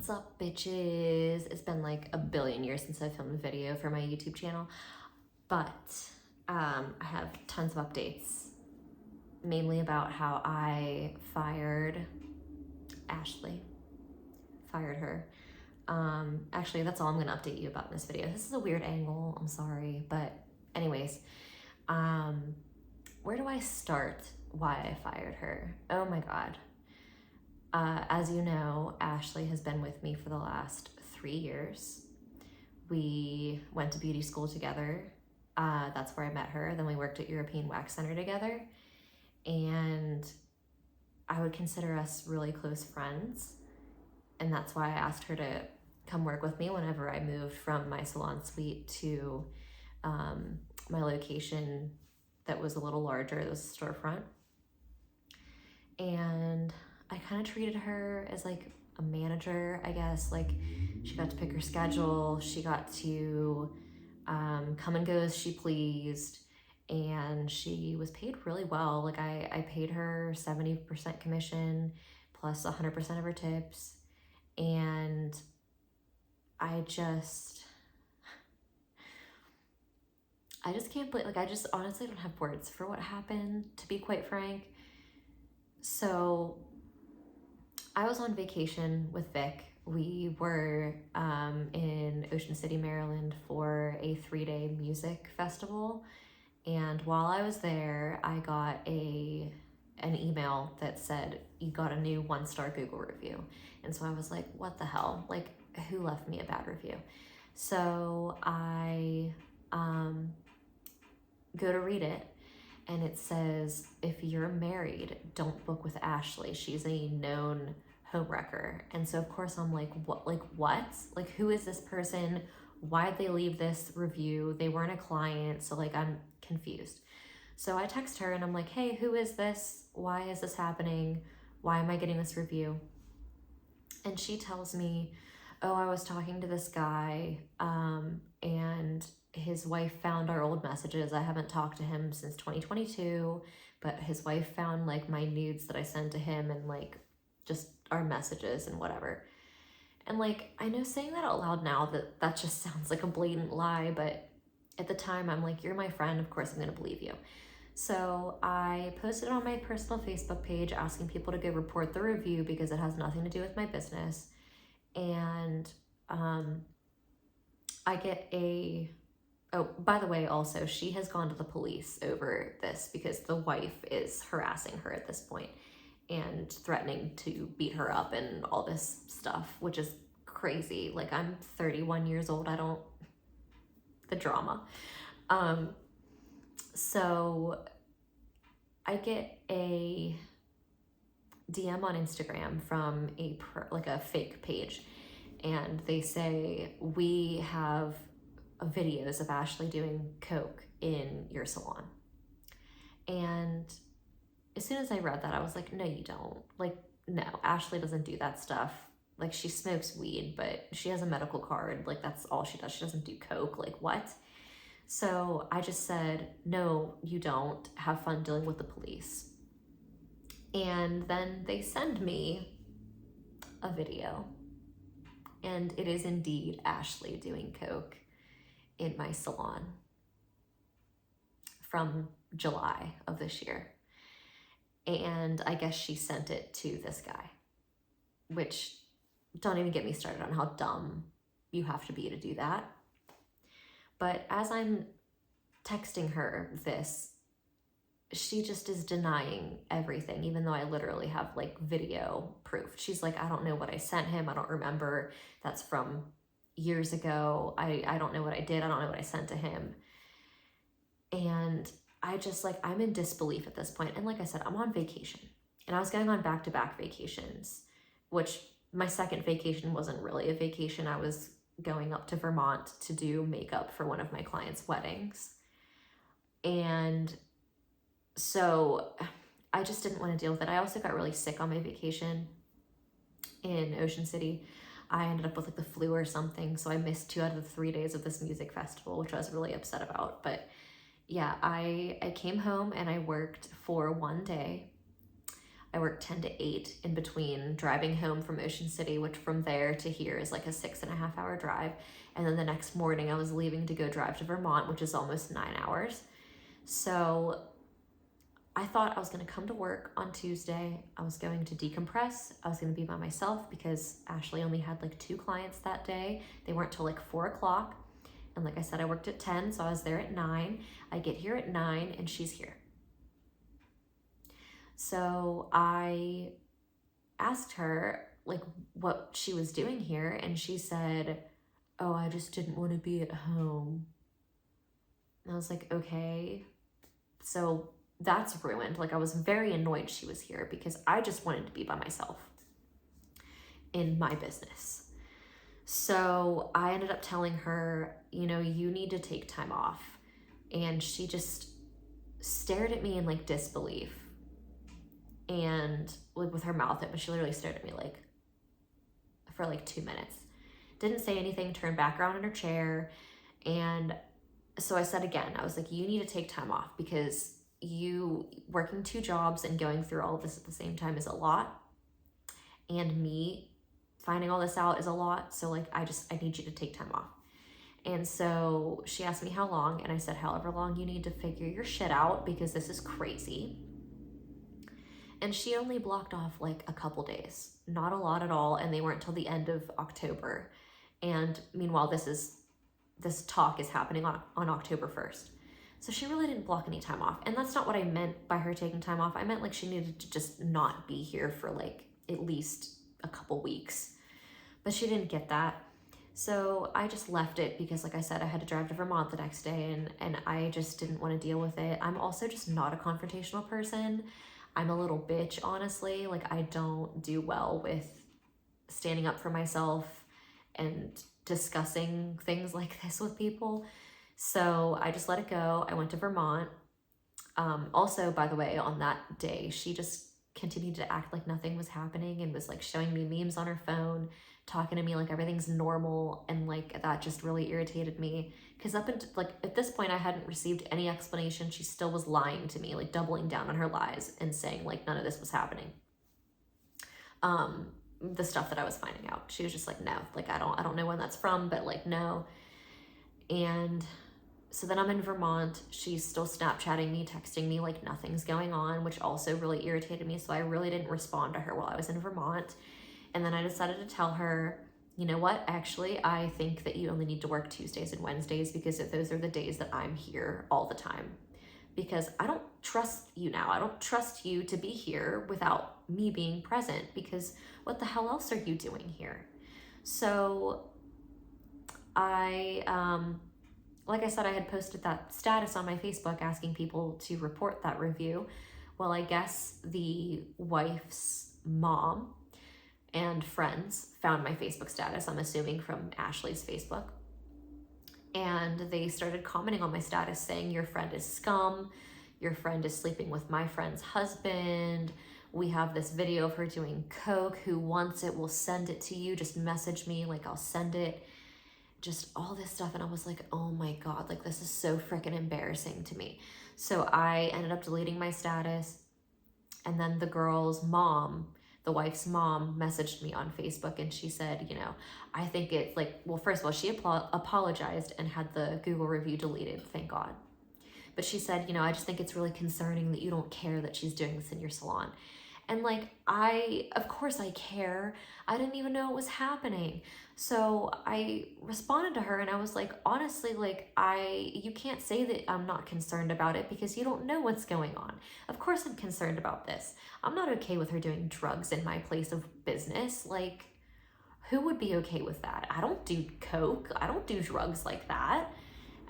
What's up, bitches? It's been like a billion years since I filmed a video for my YouTube channel, but I have tons of updates, mainly about how I fired Ashley. Fired her. Actually, that's all I'm gonna update you about in this video. This is a weird angle, I'm sorry, but anyways, where do I start why I fired her? Oh my God. As you know, Ashley has been with me for the last 3 years. We went to beauty school together. That's where I met her. Then we worked at European Wax Center together. And I would consider us really close friends. And that's why I asked her to come work with me whenever I moved from my salon suite to my location that was a little larger. It was a storefront. And I kind of treated her as like a manager, I guess. Like, she got to pick her schedule. She got to come and go as she pleased. And she was paid really well. Like, I paid her 70% commission plus 100% of her tips. And I just can't believe, like, I just honestly don't have words for what happened, to be quite frank. So I was on vacation with Vic. We were in Ocean City, Maryland for a 3-day music festival. And while I was there, I got an email that said, you got a new 1-star Google review. And so I was like, what the hell? Like, who left me a bad review? So I go to read it. And it says, if you're married, don't book with Ashley. She's a known homewrecker. And so of course I'm like, what? Like, who is this person? Why'd they leave this review? They weren't a client. So like, I'm confused. So I text her and I'm like, hey, who is this? Why is this happening? Why am I getting this review? And she tells me, oh, I was talking to this guy and his wife found our old messages. I haven't talked to him since 2022, but his wife found like my nudes that I sent to him and like just our messages and whatever. And like, I know saying that out loud now that just sounds like a blatant lie, but at the time I'm like, you're my friend, of course I'm gonna believe you. So I posted on my personal Facebook page asking people to go report the review because it has nothing to do with my business. And I get oh, by the way, also, she has gone to the police over this because the wife is harassing her at this point and threatening to beat her up and all this stuff, which is crazy. Like, I'm 31 years old. The drama. So I get a DM on Instagram from a fake page, and they say, we have videos of Ashley doing coke in your salon. And as soon as I read that, I was like, no, you don't. Like, no, Ashley doesn't do that stuff. Like, she smokes weed, but she has a medical card. Like, that's all she does. She doesn't do coke. Like, what? So I just said, no, you don't. Have fun dealing with the police. And then they send me a video. And it is indeed Ashley doing coke in my salon from July of this year. And I guess she sent it to this guy, which, don't even get me started on how dumb you have to be to do that. But as I'm texting her this, she just is denying everything, even though I literally have like video proof. She's like, I don't know what I sent him. I don't remember. That's from years ago. I don't know what I did. I don't know what I sent to him. And I just like, I'm in disbelief at this point. And like I said, I'm on vacation and I was going on back-to-back vacations, which my second vacation wasn't really a vacation. I was going up to Vermont to do makeup for one of my clients' weddings. And so I just didn't want to deal with it. I also got really sick on my vacation in Ocean City. I ended up with like the flu or something. So I missed 2 out of the 3 days of this music festival, which I was really upset about. But yeah, I came home and I worked for 1 day. I worked 10 to 8 in between driving home from Ocean City, which from there to here is like a 6.5 hour drive. And then the next morning I was leaving to go drive to Vermont, which is almost 9 hours. So I thought I was going to come to work on Tuesday. I was going to decompress. I was going to be by myself because Ashley only had like 2 clients that day. They weren't till like 4 o'clock. And like I said, I worked at 10, so I was there at 9. I get here at 9 and she's here. So I asked her like what she was doing here, and she said, "Oh, I just didn't want to be at home." And I was like, okay. So that's ruined. Like, I was very annoyed she was here because I just wanted to be by myself in my business. So I ended up telling her, you know, you need to take time off. And she just stared at me in like disbelief and like with her mouth open. She literally stared at me like for like 2 minutes. Didn't say anything, turned back around in her chair. And so I said again, I was like, you need to take time off because you working 2 jobs and going through all of this at the same time is a lot. And me finding all this out is a lot. So like, I need you to take time off. And so she asked me how long, and I said, however long you need to figure your shit out because this is crazy. And she only blocked off like a couple days, not a lot at all. And they weren't till the end of October. And meanwhile, this talk is happening on October 1st. So she really didn't block any time off. And that's not what I meant by her taking time off. I meant like she needed to just not be here for like at least a couple weeks. But she didn't get that. So I just left it because like I said, I had to drive to Vermont the next day and I just didn't want to deal with it. I'm also just not a confrontational person. I'm a little bitch, honestly. Like, I don't do well with standing up for myself and discussing things like this with people. So I just let it go. I went to Vermont. Also, by the way, on that day, she just continued to act like nothing was happening and was like showing me memes on her phone, talking to me like everything's normal. And like, that just really irritated me because at this point I hadn't received any explanation. She still was lying to me, like doubling down on her lies and saying like none of this was happening. The stuff that I was finding out, she was just like, no, like I don't know when that's from, but like, no. And so then I'm in Vermont. She's still Snapchatting me, texting me like nothing's going on, which also really irritated me. So I really didn't respond to her while I was in Vermont. And then I decided to tell her, you know what, actually, I think that you only need to work Tuesdays and Wednesdays because those are the days that I'm here all the time. Because I don't trust you now. I don't trust you to be here without me being present because what the hell else are you doing here? So like I said, I had posted that status on my Facebook asking people to report that review. Well, I guess the wife's mom and friends found my Facebook status, I'm assuming from Ashley's Facebook. And they started commenting on my status saying, your friend is scum. Your friend is sleeping with my friend's husband. We have this video of her doing coke. Who wants it? We'll send it to you. Just message me, like I'll send it. Just all this stuff. And I was like, oh my God, like this is so freaking embarrassing to me. So I ended up deleting my status. And then the girl's mom, the wife's mom, messaged me on Facebook and she said, you know, I think it's like, well, first of all, she apologized and had the Google review deleted, thank God. But she said, you know, I just think it's really concerning that you don't care that she's doing this in your salon. And like, of course I care. I didn't even know it was happening. So I responded to her and I was like, honestly, like you can't say that I'm not concerned about it because you don't know what's going on. Of course I'm concerned about this. I'm not okay with her doing drugs in my place of business. Like, who would be okay with that? I don't do coke. I don't do drugs like that.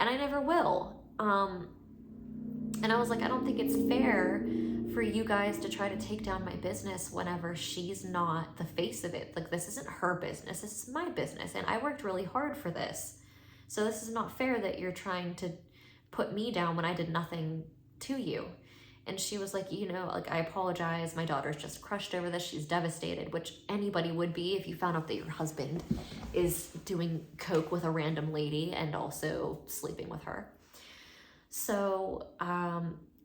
And I never will. And I was like, I don't think it's fair for you guys to try to take down my business whenever she's not the face of it. Like, this isn't her business, this is my business, and I worked really hard for this. So this is not fair that you're trying to put me down when I did nothing to you. And she was like, you know, like, I apologize. My daughter's just crushed over this. She's devastated, which anybody would be if you found out that your husband is doing coke with a random lady and also sleeping with her. So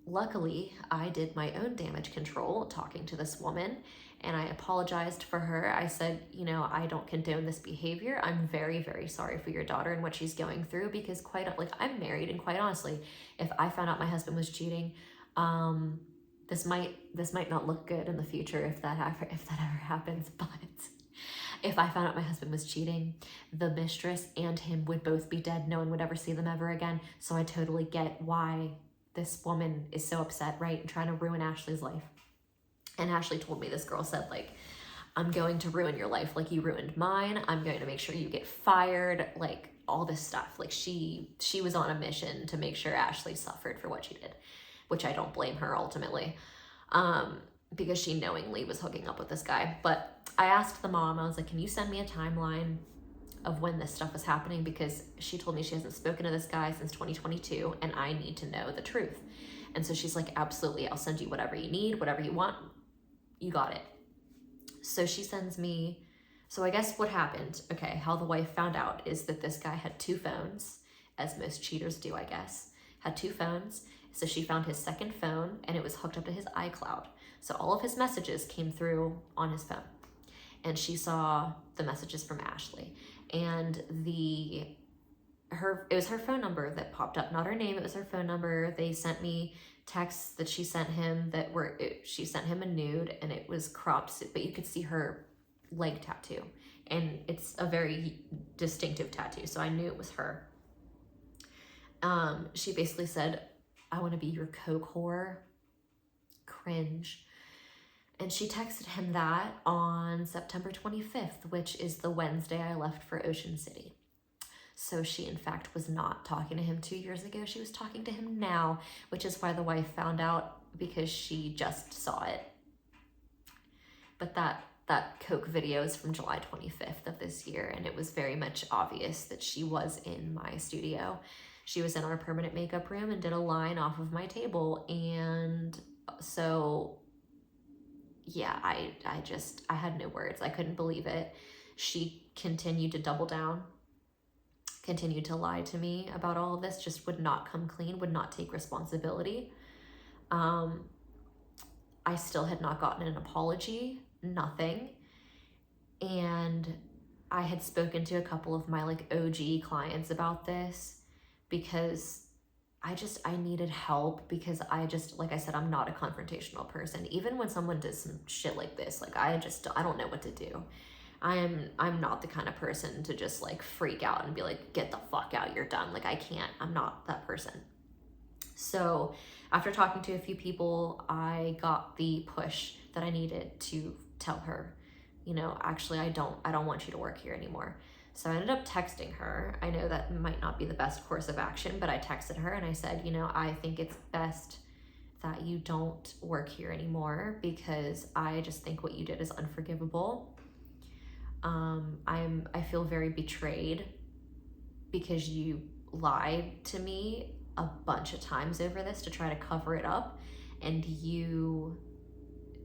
luckily, I did my own damage control talking to this woman, and I apologized for her. I said, you know, I don't condone this behavior. I'm very, very sorry for your daughter and what she's going through, because I'm married, and quite honestly, if I found out my husband was cheating, this might not look good in the future if that ever happens. But if I found out my husband was cheating, the mistress and him would both be dead. No one would ever see them ever again. So I totally get why this woman is so upset, right? And trying to ruin Ashley's life. And Ashley told me, this girl said, like, I'm going to ruin your life like you ruined mine. I'm going to make sure you get fired, like all this stuff. Like she was on a mission to make sure Ashley suffered for what she did, which I don't blame her ultimately, because she knowingly was hooking up with this guy. But I asked the mom, I was like, can you send me a timeline of when this stuff is happening? Because she told me she hasn't spoken to this guy since 2022 and I need to know the truth. And so she's like, absolutely, I'll send you whatever you need, whatever you want. You got it. So she sends me, so I guess what happened, okay, how the wife found out is that this guy had 2 phones, as most cheaters do, I guess, had 2 phones. So she found his second phone and it was hooked up to his iCloud. So all of his messages came through on his phone. And she saw the messages from Ashley. And it was her phone number that popped up, not her name, it was her phone number. They sent me texts that she sent him she sent him a nude, and it was cropped, but you could see her leg tattoo. And it's a very distinctive tattoo, so I knew it was her. She basically said, I want to be your coke whore. Cringe. And she texted him that on September 25th, which is the Wednesday I left for Ocean City. So she, in fact, was not talking to him 2 years ago. She was talking to him now, which is why the wife found out, because she just saw it. But that Coke video is from July 25th of this year, and it was very much obvious that she was in my studio. She was in our permanent makeup room and did a line off of my table. And so, yeah, I had no words. I couldn't believe it. She continued to double down, continued to lie to me about all of this, just would not come clean, would not take responsibility. I still had not gotten an apology, nothing. And I had spoken to a couple of my like OG clients about this, because I needed help, because like I said, I'm not a confrontational person. Even when someone does some shit like this, like I don't know what to do. I'm not the kind of person to just like freak out and be like, get the fuck out, you're done. Like I'm not that person. So after talking to a few people, I got the push that I needed to tell her, you know, actually I don't want you to work here anymore. So I ended up texting her. I know that might not be the best course of action, but I texted her and I said, you know, I think it's best that you don't work here anymore, because I just think what you did is unforgivable. I feel very betrayed, because you lied to me a bunch of times over this to try to cover it up, and you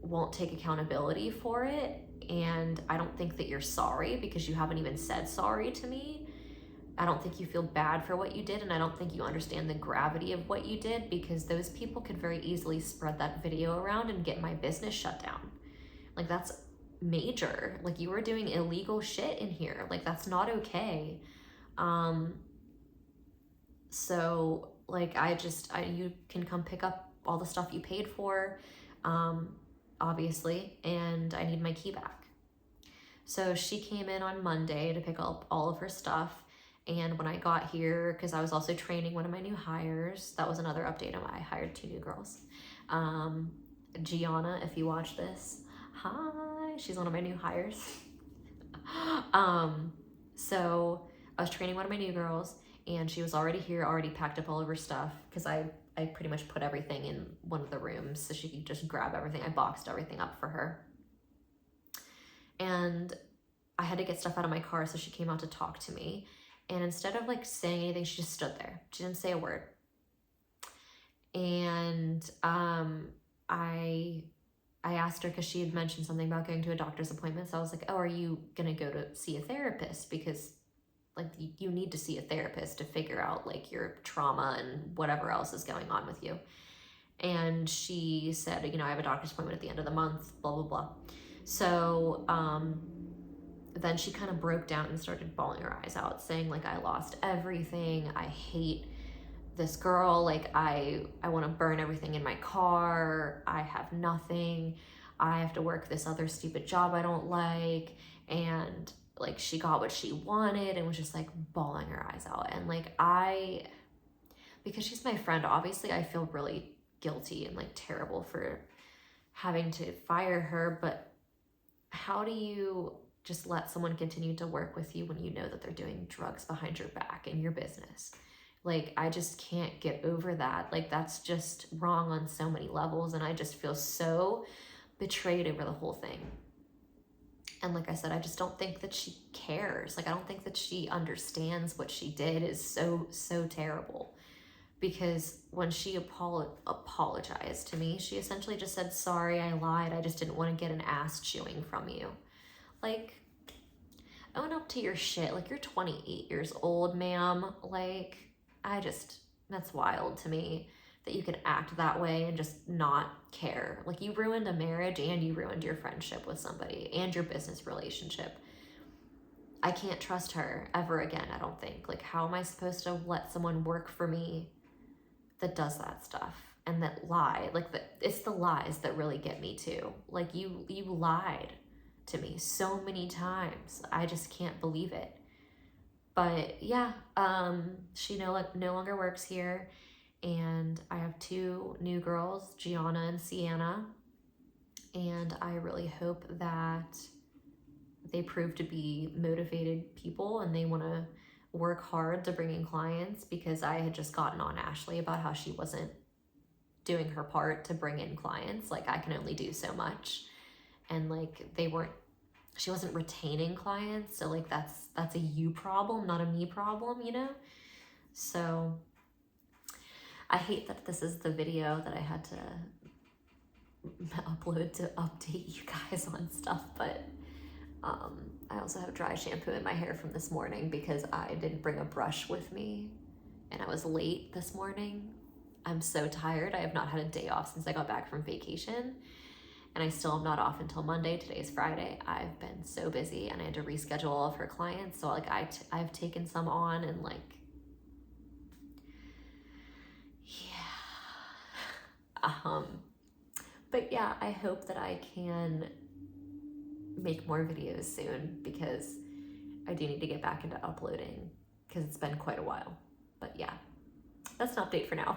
won't take accountability for it. And I don't think that you're sorry, because you haven't even said sorry to me. I don't think you feel bad for what you did, and I don't think you understand the gravity of what you did, because those people could very easily spread that video around and get my business shut down. Like, that's major. Like, you were doing illegal shit in here. Like, that's not okay. So like, you can come pick up all the stuff you paid for, obviously, and I need my key back. So she came in on Monday to pick up all of her stuff. And when I got here, because I was also training one of my new hires, that was another update. I hired 2 new girls. Gianna, if you watch this, hi, she's one of my new hires. So I was training one of my new girls, and she was already here, already packed up all of her stuff, because I pretty much put everything in one of the rooms so she could just grab everything. I boxed everything up for her. And I had to get stuff out of my car, so she came out to talk to me. And instead of like saying anything, she just stood there. She didn't say a word. And I asked her, because she had mentioned something about going to a doctor's appointment. So I was like, oh, are you gonna go to see a therapist? Because like, you need to see a therapist to figure out like your trauma and whatever else is going on with you. And she said, you know, I have a doctor's appointment at the end of the month, blah, blah, blah. So then she kind of broke down and started bawling her eyes out, saying like, I lost everything. I hate this girl. Like I want to burn everything in my car. I have nothing. I have to work this other stupid job I don't like. And like she got what she wanted and was just like bawling her eyes out. And like because she's my friend, obviously I feel really guilty and like terrible for having to fire her, but how do you just let someone continue to work with you when you know that they're doing drugs behind your back in your business? Like, I just can't get over that. Like, that's just wrong on so many levels, and I just feel so betrayed over the whole thing. And like I said, I just don't think that she cares. Like, I don't think that she understands what she did is so terrible. Because when she apologized to me, she essentially just said, sorry, I lied. I just didn't want to get an ass chewing from you. Like, own up to your shit. Like, you're 28 years old, ma'am. Like, that's wild to me that you can act that way and just not care. Like, you ruined a marriage and you ruined your friendship with somebody and your business relationship. I can't trust her ever again, I don't think. Like, how am I supposed to let someone work for me that does that stuff and that lie? Like, it's the lies that really get me too. Like, you lied to me so many times. I just can't believe it. But yeah, she no longer works here, and I have 2 new girls, Gianna and Sienna, and I really hope that they prove to be motivated people and they want to work hard to bring in clients, because I had just gotten on Ashley about how she wasn't doing her part to bring in clients. Like, I can only do so much, and like she wasn't retaining clients, so like that's a you problem, not a me problem, you know? So I hate that this is the video that I had to upload to update you guys on stuff, but I also have dry shampoo in my hair from this morning because I didn't bring a brush with me and I was late this morning. I'm so tired. I have not had a day off since I got back from vacation, and I still am not off until Monday. Today is Friday. I've been so busy and I had to reschedule all of her clients. So like I've taken some on, and like, yeah. But yeah, I hope that I can make more videos soon, because I do need to get back into uploading because it's been quite a while. But yeah, that's an update for now.